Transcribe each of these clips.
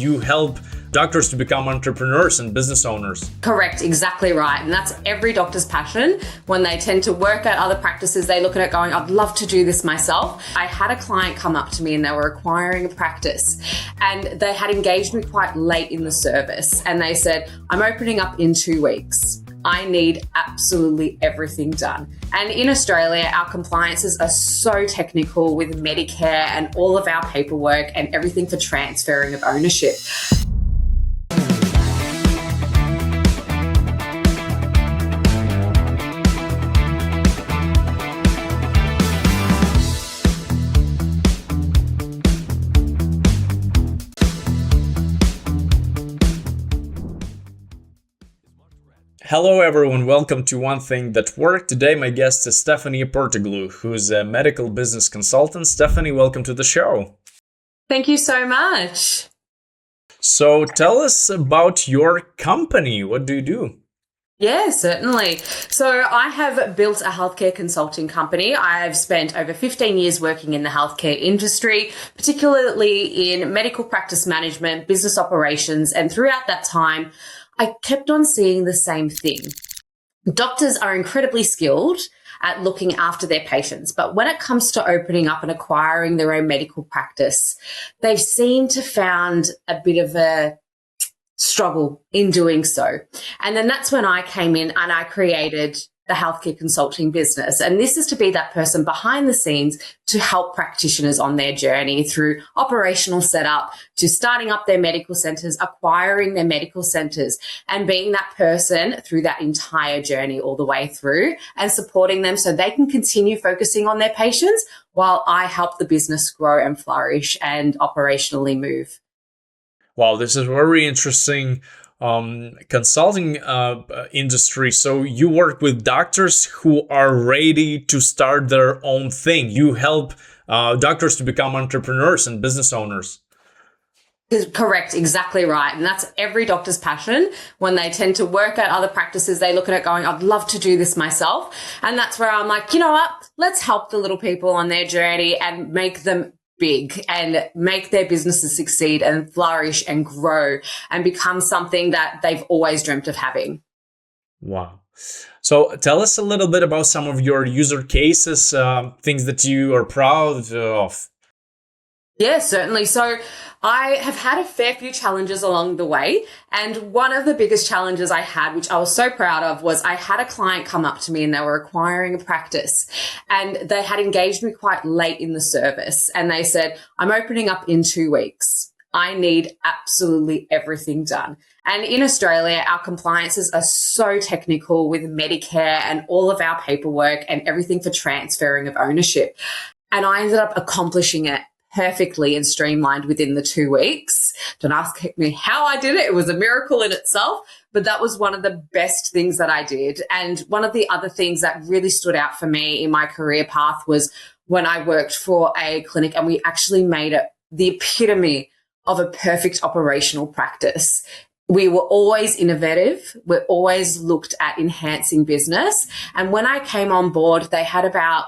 you help doctors to become entrepreneurs and business owners. Correct, exactly right. And that's every doctor's passion. When they tend to work at other practices, they look at it going, I'd love to do this myself. I had a client come up to me and they were acquiring a practice and they had engaged me quite late in the service. And they said, I'm opening up in 2 weeks. I need absolutely everything done. And in Australia, our compliances are so technical with Medicare and all of our paperwork and everything for transferring of ownership. Hello everyone, welcome to One Thing That Worked. Today my guest is Stephanie Portoglou, who's a medical business consultant. Stephanie, welcome to the show. Thank you so much. So tell us about your company. What do you do? Yeah, certainly. So I have built a healthcare consulting company. I've spent over 15 years working in the healthcare industry, particularly in medical practice management, business operations, and throughout that time, I kept on seeing the same thing. Doctors are incredibly skilled at looking after their patients, but when it comes to opening up and acquiring their own medical practice, they've seemed to found a bit of a struggle in doing so. And then that's when I came in and I created the healthcare consulting business. And this is to be that person behind the scenes to help practitioners on their journey through operational setup, to starting up their medical centers, acquiring their medical centers, and being that person through that entire journey all the way through and supporting them so they can continue focusing on their patients while I help the business grow and flourish and operationally move. Wow, this is very interesting. Consulting industry. So you work with doctors who are ready to start their own thing. You help doctors to become entrepreneurs and business owners. Correct, exactly right. And that's every doctor's passion. When they tend to work at other practices, they look at it going, I'd love to do this myself. And that's where I'm like, you know what? Let's help the little people on their journey and make them big and make their businesses succeed and flourish and grow and become something that they've always dreamt of having. Wow. So tell us a little bit about some of your user cases, things that you are proud of. Yeah, certainly. So I have had a fair few challenges along the way. And one of the biggest challenges I had, which I was so proud of, was I had a client come up to me and they were acquiring a practice and they had engaged me quite late in the service. And they said, I'm opening up in 2 weeks. I need absolutely everything done. And in Australia, our compliances are so technical with Medicare and all of our paperwork and everything for transferring of ownership. And I ended up accomplishing it perfectly and streamlined within the 2 weeks. Don't ask me how I did it. It was a miracle in itself, but that was one of the best things that I did. And one of the other things that really stood out for me in my career path was when I worked for a clinic and we actually made it the epitome of a perfect operational practice. We were always innovative. We always looked at enhancing business. And when I came on board, they had about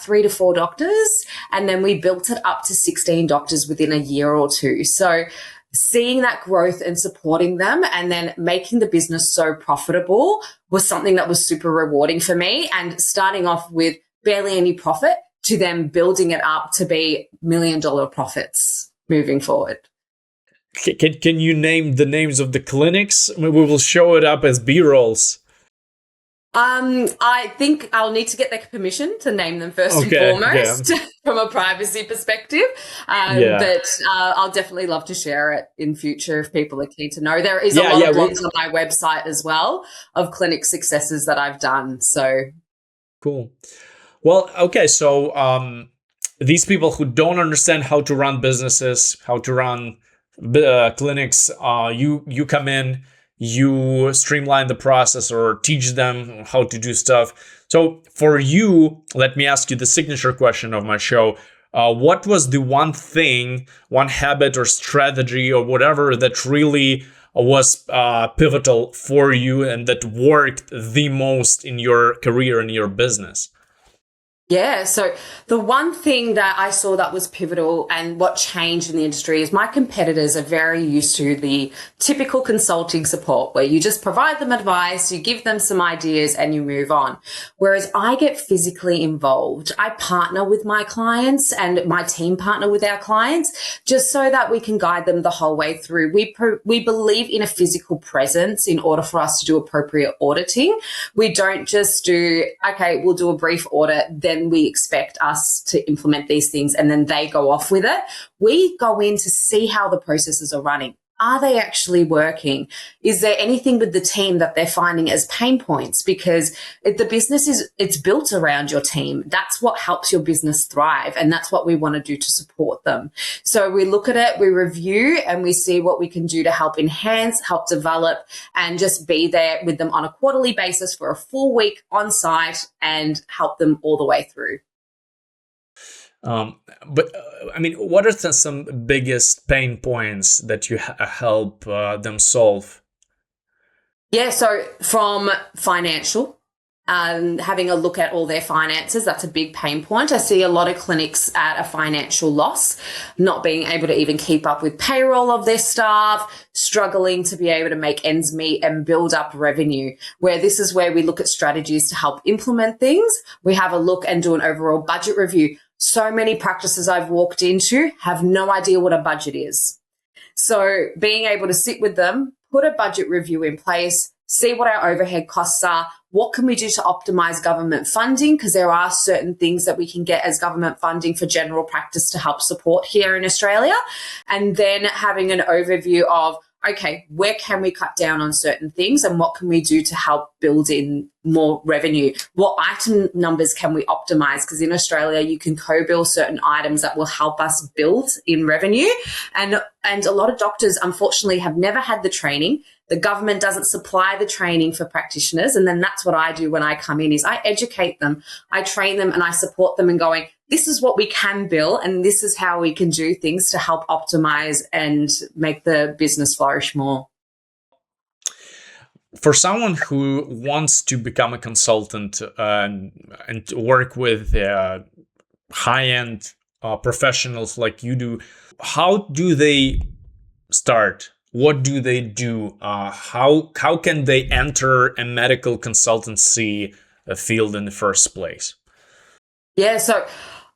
3 to 4 doctors, and then we built it up to 16 doctors within a year or two. So seeing that growth and supporting them and then making the business so profitable was something that was super rewarding for me, and starting off with barely any profit to then building it up to be $1 million profits moving forward. Can you name the names of the clinics? We will show it up as B-rolls. I think I'll need to get their permission to name them first and foremost from a privacy perspective. But I'll definitely love to share it in future if people are keen to know. There is a lot of blogs on my website as well of clinic successes that I've done. So cool. Well, okay. So these people who don't understand how to run businesses, how to run clinics, you come in, you streamline the process or teach them how to do stuff. So for you, let me ask you the signature question of my show. What was the one thing, one habit or strategy or whatever that really was pivotal for you and that worked the most in your career and your business? Yeah. So the one thing that I saw that was pivotal and what changed in the industry is my competitors are very used to the typical consulting support where you just provide them advice, you give them some ideas and you move on. Whereas I get physically involved. I partner with my clients and my team partner with our clients just so that we can guide them the whole way through. We believe in a physical presence in order for us to do appropriate auditing. We don't just do, okay, we'll do a brief audit, then we expect us to implement these things and then they go off with it. We go in to see how the processes are running. Are they actually working? Is there anything with the team that they're finding as pain points? Because the business it's built around your team. That's what helps your business thrive. And that's what we want to do to support them. So we look at it, we review, and we see what we can do to help enhance, help develop, and just be there with them on a quarterly basis for a full week on site and help them all the way through. I mean, what are some biggest pain points that you help them solve? Yeah, so from financial, having a look at all their finances, that's a big pain point. I see a lot of clinics at a financial loss, not being able to even keep up with payroll of their staff, struggling to be able to make ends meet and build up revenue, where this is where we look at strategies to help implement things. We have a look and do an overall budget review. So many practices I've walked into have no idea what a budget is. So being able to sit with them, put a budget review in place, see what our overhead costs are, what can we do to optimize government funding, because there are certain things that we can get as government funding for general practice to help support here in Australia, and then having an overview of, okay, where can we cut down on certain things and what can we do to help build in more revenue? What item numbers can we optimize? Because in Australia, you can co-bill certain items that will help us build in revenue. And a lot of doctors, unfortunately, have never had the training. The government doesn't supply the training for practitioners. And then that's what I do when I come in is I educate them, I train them, and I support them in going, this is what we can bill and this is how we can do things to help optimize and make the business flourish more. For someone who wants to become a consultant and work with high-end professionals like you do, how do they start? What do they do? How can they enter a medical consultancy field in the first place? Yeah, so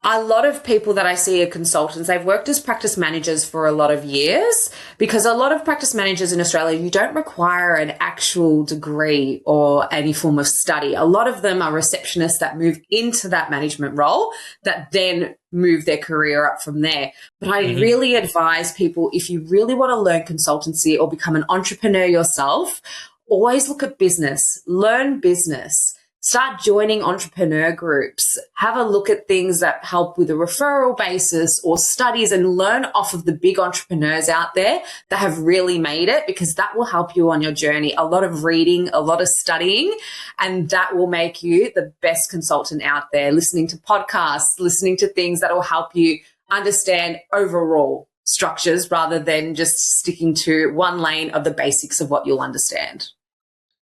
a lot of people that I see are consultants. They've worked as practice managers for a lot of years, because a lot of practice managers in Australia, you don't require an actual degree or any form of study. A lot of them are receptionists that move into that management role that then move their career up from there. But I really advise people, if you really want to learn consultancy or become an entrepreneur yourself, always look at business, learn business. Start joining entrepreneur groups, have a look at things that help with a referral basis or studies, and learn off of the big entrepreneurs out there that have really made it, because that will help you on your journey. A lot of reading, a lot of studying, and that will make you the best consultant out there, listening to podcasts, listening to things that will help you understand overall structures rather than just sticking to one lane of the basics of what you'll understand.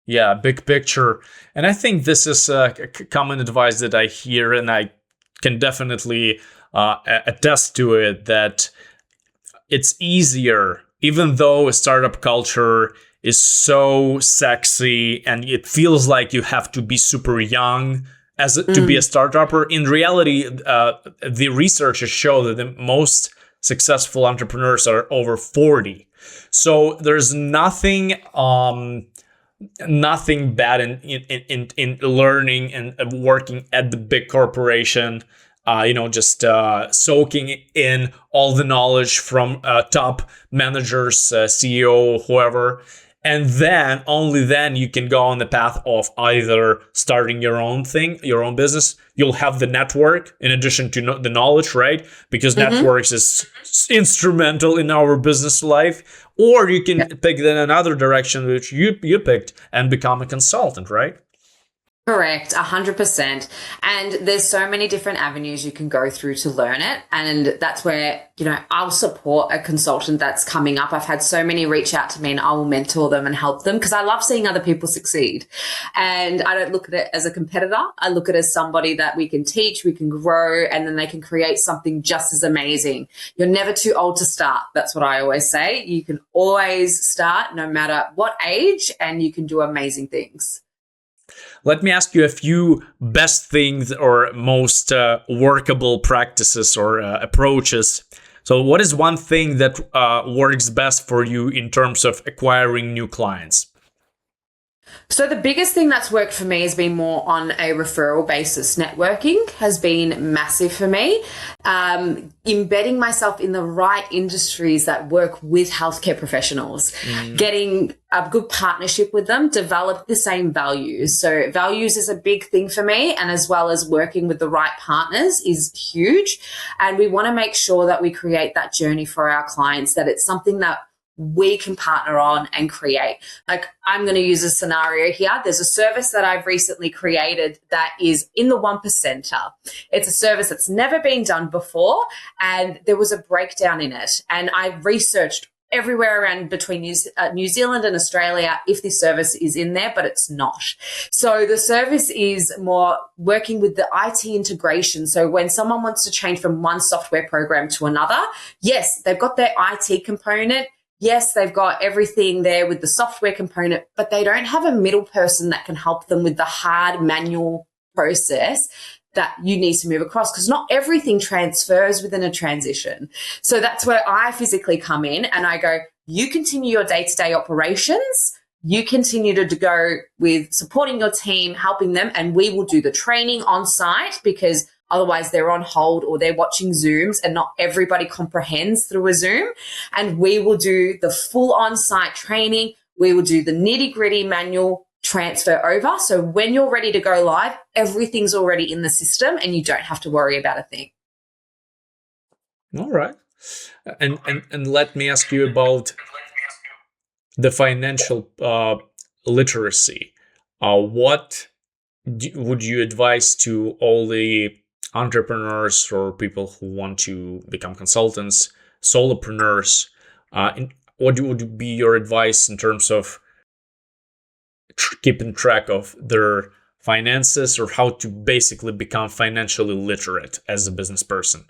Yeah, big picture. And I think this is a common advice that I hear, and I can definitely attest to it, that it's easier, even though a startup culture is so sexy and it feels like you have to be super young to be a startupper. In reality, the researchers show that the most successful entrepreneurs are over 40. So there's nothing bad in learning and working at the big corporation, just soaking in all the knowledge from top managers, CEO, whoever. And then only then you can go on the path of either starting your own thing, your own business. You'll have the network in addition to the knowledge, right? Because networks is instrumental in our business life. Or you can pick then another direction which you picked and become a consultant, right? Correct, 100%. And there's so many different avenues you can go through to learn it. And that's where, I'll support a consultant that's coming up. I've had so many reach out to me and I will mentor them and help them because I love seeing other people succeed. And I don't look at it as a competitor. I look at it as somebody that we can teach, we can grow, and then they can create something just as amazing. You're never too old to start. That's what I always say. You can always start no matter what age, and you can do amazing things. Let me ask you a few best things or most workable practices or approaches. So what is one thing that works best for you in terms of acquiring new clients? So the biggest thing that's worked for me has been more on a referral basis. Networking has been massive for me. Embedding myself in the right industries that work with healthcare professionals, getting a good partnership with them, develop the same values. So values is a big thing for me, and as well as working with the right partners is huge. And we want to make sure that we create that journey for our clients, that it's something that we can partner on and create. Like, I'm going to use a scenario here. There's a service that I've recently created that is in the 1%er. It's a service that's never been done before, and there was a breakdown in it. And I researched everywhere around between New Zealand and Australia if this service is in there, but it's not. So the service is more working with the IT integration. So when someone wants to change from one software program to another, yes, they've got their IT component. Yes, they've got everything there with the software component, but they don't have a middle person that can help them with the hard manual process that you need to move across, because not everything transfers within a transition. So that's where I physically come in and I go, you continue your day-to-day operations, you continue to go with supporting your team, helping them, and we will do the training on site, because otherwise they're on hold or they're watching Zooms and not everybody comprehends through a Zoom. And we will do the full on-site training. We will do the nitty-gritty manual transfer over. So when you're ready to go live, everything's already in the system and you don't have to worry about a thing. All right. And let me ask you about the financial literacy. What would you advise to all the entrepreneurs or people who want to become consultants, solopreneurs? What would be your advice in terms of keeping track of their finances, or how to basically become financially literate as a business person?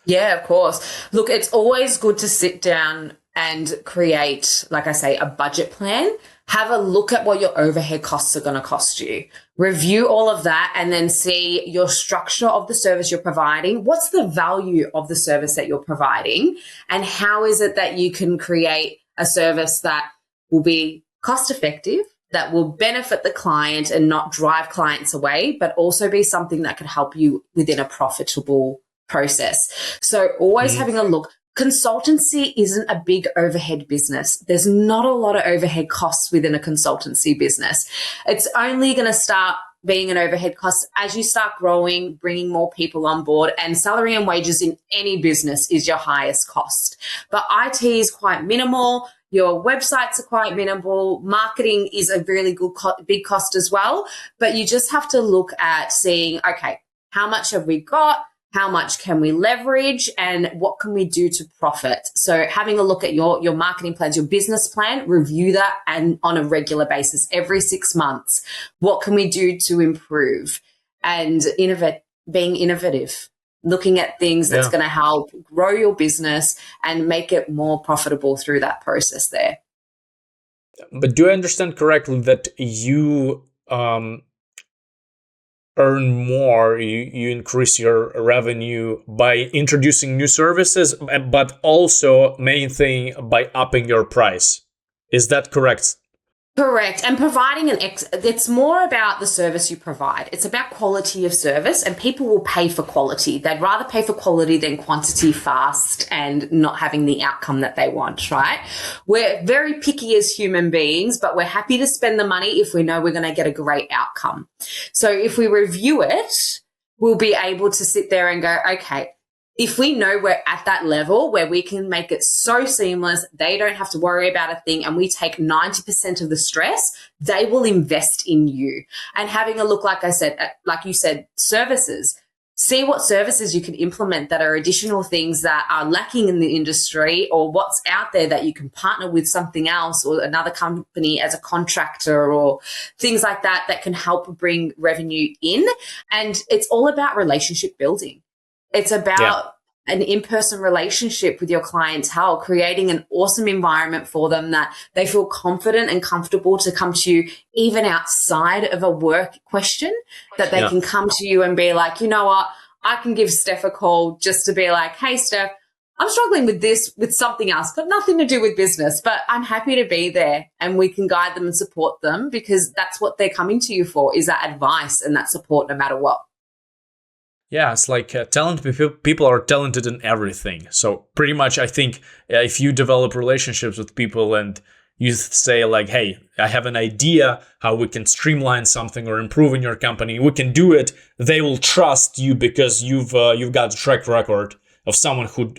Yeah, of course. Look, it's always good to sit down and create, like I say, a budget plan. Have a look at what your overhead costs are going to cost you. Review all of that and then see your structure of the service you're providing. What's the value of the service that you're providing? And how is it that you can create a service that will be cost effective, that will benefit the client and not drive clients away, but also be something that could help you within a profitable process. So always having a look. Consultancy isn't a big overhead business. There's not a lot of overhead costs within a consultancy business. It's only going to start being an overhead cost as you start growing, bringing more people on board, and salary and wages in any business is your highest cost. But IT is quite minimal. Your websites are quite minimal. Marketing is a really good big cost as well. But you just have to look at seeing, okay, how much have we got? How much can we leverage, and what can we do to profit? So having a look at your marketing plans, your business plan, review that, and on a regular basis, every 6 months, what can we do to improve and being innovative, looking at things that's going to help grow your business and make it more profitable through that process there. But do I understand correctly that you earn more, you increase your revenue by introducing new services, but also main thing by upping your price? Is that correct? Correct. And providing it's more about the service you provide. It's about quality of service, and people will pay for quality. They'd rather pay for quality than quantity fast and not having the outcome that they want, right? We're very picky as human beings, but we're happy to spend the money if we know we're going to get a great outcome. So if we review it, we'll be able to sit there and go, okay, if we know we're at that level where we can make it so seamless, they don't have to worry about a thing, and we take 90% of the stress, they will invest in you. And having a look, like I said, like you said, services. See what services you can implement that are additional things that are lacking in the industry, or what's out there that you can partner with something else or another company as a contractor, or things like that that can help bring revenue in. And it's all about relationship building. It's about an in-person relationship with your clientele, creating an awesome environment for them that they feel confident and comfortable to come to you even outside of a work question, that they can come to you and be like, you know what, I can give Steph a call just to be like, hey, Steph, I'm struggling with this, with something else, got nothing to do with business, but I'm happy to be there, and we can guide them and support them, because that's what they're coming to you for, is that advice and that support no matter what. Yeah, it's like talented people are talented in everything. So pretty much, I think if you develop relationships with people and you say like, hey, I have an idea how we can streamline something or improve in your company, we can do it. They will trust you because you've got a track record of someone who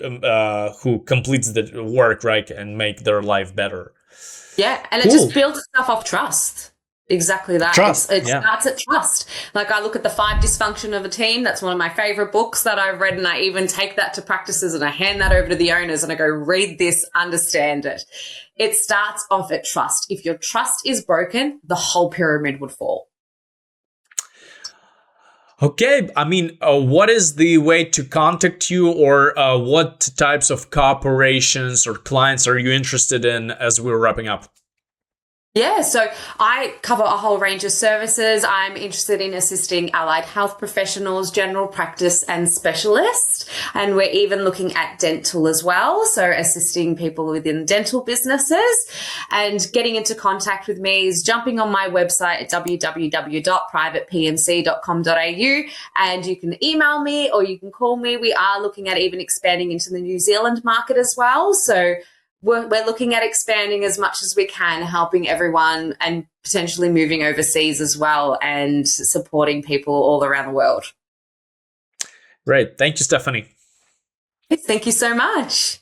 completes the work, right, and make their life better. Yeah, and it just builds stuff off trust. Exactly that. Trust. It starts at trust. Like, I look at the 5 Dysfunction of a Team. That's one of my favorite books that I've read, and I even take that to practices and I hand that over to the owners and I go, read this, understand it. It starts off at trust. If your trust is broken, the whole pyramid would fall. Okay, I mean, what is the way to contact you, or what types of cooperations or clients are you interested in as we're wrapping up? Yeah, so I cover a whole range of services. I'm interested in assisting allied health professionals, general practice and specialists. And we're even looking at dental as well. So assisting people within dental businesses. And getting into contact with me is jumping on my website at www.privatepmc.com.au. And you can email me or you can call me. We are looking at even expanding into the New Zealand market as well. So we're looking at expanding as much as we can, helping everyone, and potentially moving overseas as well, and supporting people all around the world. Great. Thank you, Stephanie. Thank you so much.